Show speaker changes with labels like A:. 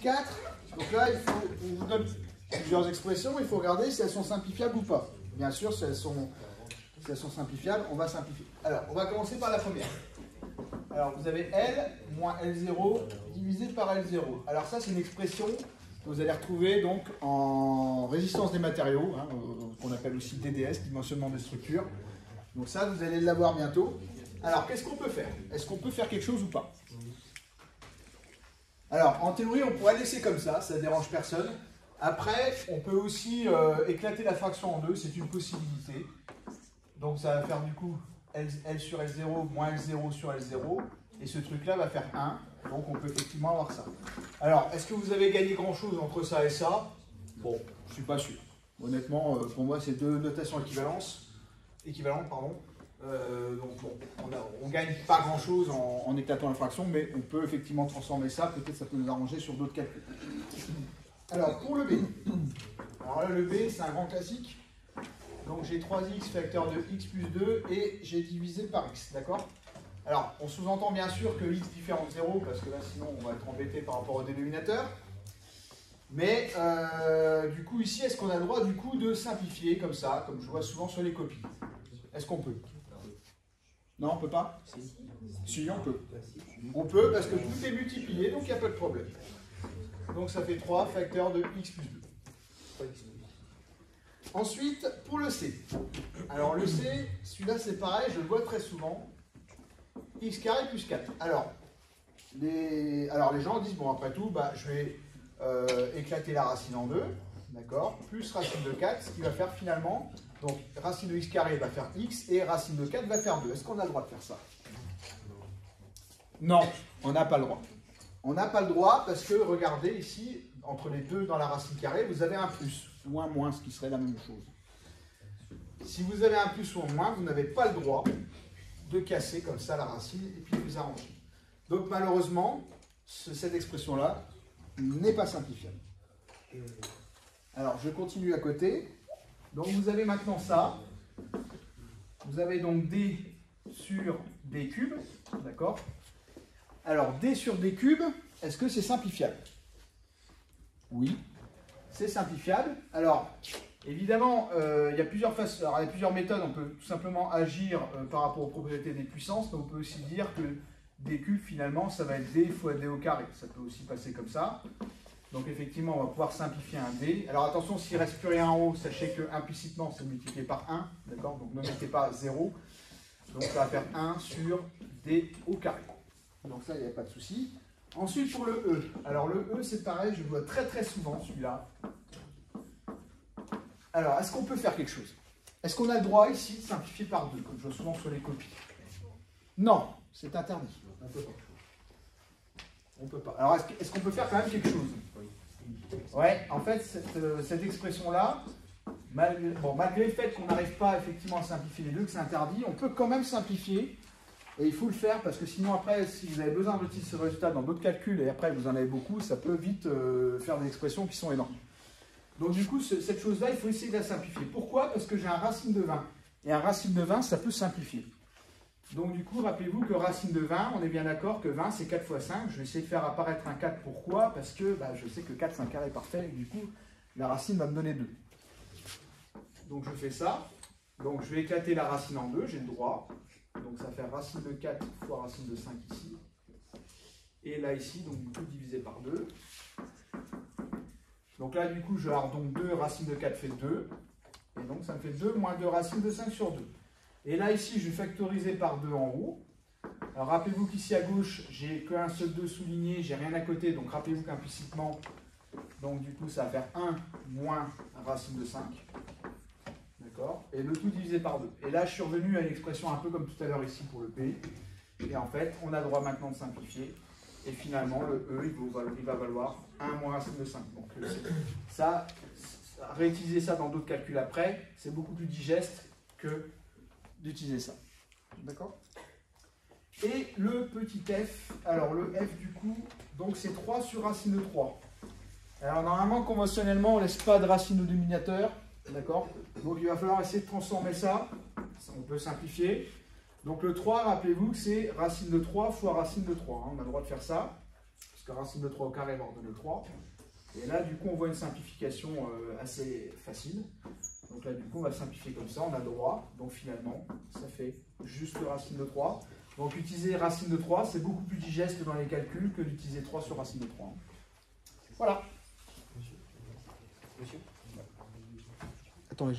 A: 4. Donc là, on vous donne plusieurs expressions. Il faut regarder si elles sont simplifiables ou pas. Bien sûr, si elles sont simplifiables, on va simplifier. Alors, on va commencer par la première. Alors, vous avez L moins L0 divisé par L0. Alors ça, c'est une expression que vous allez retrouver donc en résistance des matériaux, hein, qu'on appelle aussi DDS, dimensionnement des structures. Donc ça, vous allez l'avoir bientôt. Alors, qu'est-ce qu'on peut faire? Est-ce qu'on peut faire quelque chose ou pas? Alors, en théorie, on pourrait laisser comme ça ne dérange personne. Après, on peut aussi éclater la fraction en deux, c'est une possibilité. Donc ça va faire du coup L sur L0 moins L0 sur L0. Et ce truc-là va faire 1. Donc on peut effectivement avoir ça. Alors, est-ce que vous avez gagné grand-chose entre ça et ça? Bon, je ne suis pas sûr. Honnêtement, pour moi, c'est deux notations équivalentes. Donc bon, on ne gagne pas grand-chose en éclatant la fraction, mais on peut effectivement transformer ça. Peut-être ça peut nous arranger sur d'autres calculs. Alors, pour le B. Alors là, le B, c'est un grand classique. Donc j'ai 3x facteur de x plus 2 et j'ai divisé par x, d'accord? Alors, on sous-entend bien sûr que x différent de 0, parce que là, sinon, on va être embêté par rapport au dénominateur. Mais, du coup, ici, est-ce qu'on a le droit, du coup, de simplifier comme ça, comme je vois souvent sur les copies? Est-ce qu'on peut? Non, on ne peut pas? Si, on peut. On peut, parce que tout est multiplié, donc il n'y a pas de problème. Donc ça fait 3 facteur de x plus 2. Ensuite, pour le C. Alors le C, celui-là c'est pareil, je le vois très souvent. X carré plus 4. Alors les gens disent, bon après tout, bah, je vais éclater la racine en deux, d'accord, plus racine de 4, ce qui va faire finalement, donc racine de x carré va faire x et racine de 4 va faire 2. Est-ce qu'on a le droit de faire ça? Non, on n'a pas le droit. On n'a pas le droit parce que, regardez ici, entre les deux dans la racine carrée, vous avez un plus ou un moins, ce qui serait la même chose. Si vous avez un plus ou un moins, vous n'avez pas le droit de casser comme ça la racine et puis de vous arranger. Donc malheureusement, cette expression-là n'est pas simplifiable. Alors je continue à côté. Donc vous avez maintenant ça. Vous avez donc d sur d cube, d'accord? Alors, d sur d cube, est-ce que c'est simplifiable? Oui, c'est simplifiable. Alors, évidemment, il y a plusieurs façons, alors, il y a plusieurs méthodes. On peut tout simplement agir par rapport aux propriétés des puissances, mais on peut aussi dire que d cube, finalement, ça va être d fois d au carré. Ça peut aussi passer comme ça. Donc, effectivement, on va pouvoir simplifier un d. Alors, attention, s'il ne reste plus rien en haut, sachez que implicitement, c'est multiplié par 1. D'accord? Donc, ne mettez pas 0. Donc, ça va faire 1 sur d au carré. Donc ça, il n'y a pas de souci. Ensuite, pour le E. Alors le E, c'est pareil, je le vois très très souvent, celui-là. Alors, est-ce qu'on peut faire quelque chose? Est-ce qu'on a le droit ici de simplifier par 2, comme je vois souvent sur les copies? Non, c'est interdit. On ne peut pas. On peut pas. Alors, est-ce qu'on peut faire quand même quelque chose? Ouais, en fait, cette expression-là, malgré le fait qu'on n'arrive pas effectivement à simplifier les deux, que c'est interdit, on peut quand même simplifier. Et il faut le faire parce que sinon après, si vous avez besoin d'utiliser ce résultat dans d'autres calculs et après vous en avez beaucoup, ça peut vite faire des expressions qui sont énormes. Donc du coup, cette chose-là, il faut essayer de la simplifier. Pourquoi? Parce que j'ai un racine de 20. Et un racine de 20, ça peut simplifier. Donc du coup, rappelez-vous que racine de 20, on est bien d'accord que 20, c'est 4 fois 5. Je vais essayer de faire apparaître un 4. Pourquoi? Parce que je sais que 4, c'est un carré parfait. Et du coup, la racine va me donner 2. Donc je fais ça. Donc je vais éclater la racine en deux, j'ai le droit. Donc ça fait racine de 4 fois racine de 5 ici. Et là ici, donc du coup divisé par 2. Donc là du coup je vais avoir donc 2 racine de 4 fait 2. Et donc ça me fait 2 moins 2 racine de 5 sur 2. Et là ici je vais factoriser par 2 en haut. Alors rappelez-vous qu'ici à gauche j'ai qu'un seul 2 souligné, j'ai rien à côté. Donc rappelez-vous qu'implicitement, donc du coup ça va faire 1 moins racine de 5. Et le tout divisé par 2. Et là, je suis revenu à une expression un peu comme tout à l'heure ici pour le P. Et en fait, on a le droit maintenant de simplifier. Et finalement, le E, il va valoir 1 moins racine de 5. Donc ça, réutiliser ça dans d'autres calculs après, c'est beaucoup plus digeste que d'utiliser ça. D'accord? Et le petit f, alors le f du coup, donc c'est 3 sur racine de 3. Alors normalement, conventionnellement, on ne laisse pas de racine au dénominateur. D'accord? Donc il va falloir essayer de transformer ça. On peut simplifier. Donc le 3, rappelez-vous que c'est racine de 3 fois racine de 3. On a le droit de faire ça. Parce puisque racine de 3 au carré va ordonner 3. Et là, du coup, on voit une simplification assez facile. Donc là, du coup, on va simplifier comme ça, on a droit. Donc finalement, ça fait juste racine de 3. Donc utiliser racine de 3, c'est beaucoup plus digeste dans les calculs que d'utiliser 3 sur racine de 3. Voilà.
B: Monsieur.
A: Attendez.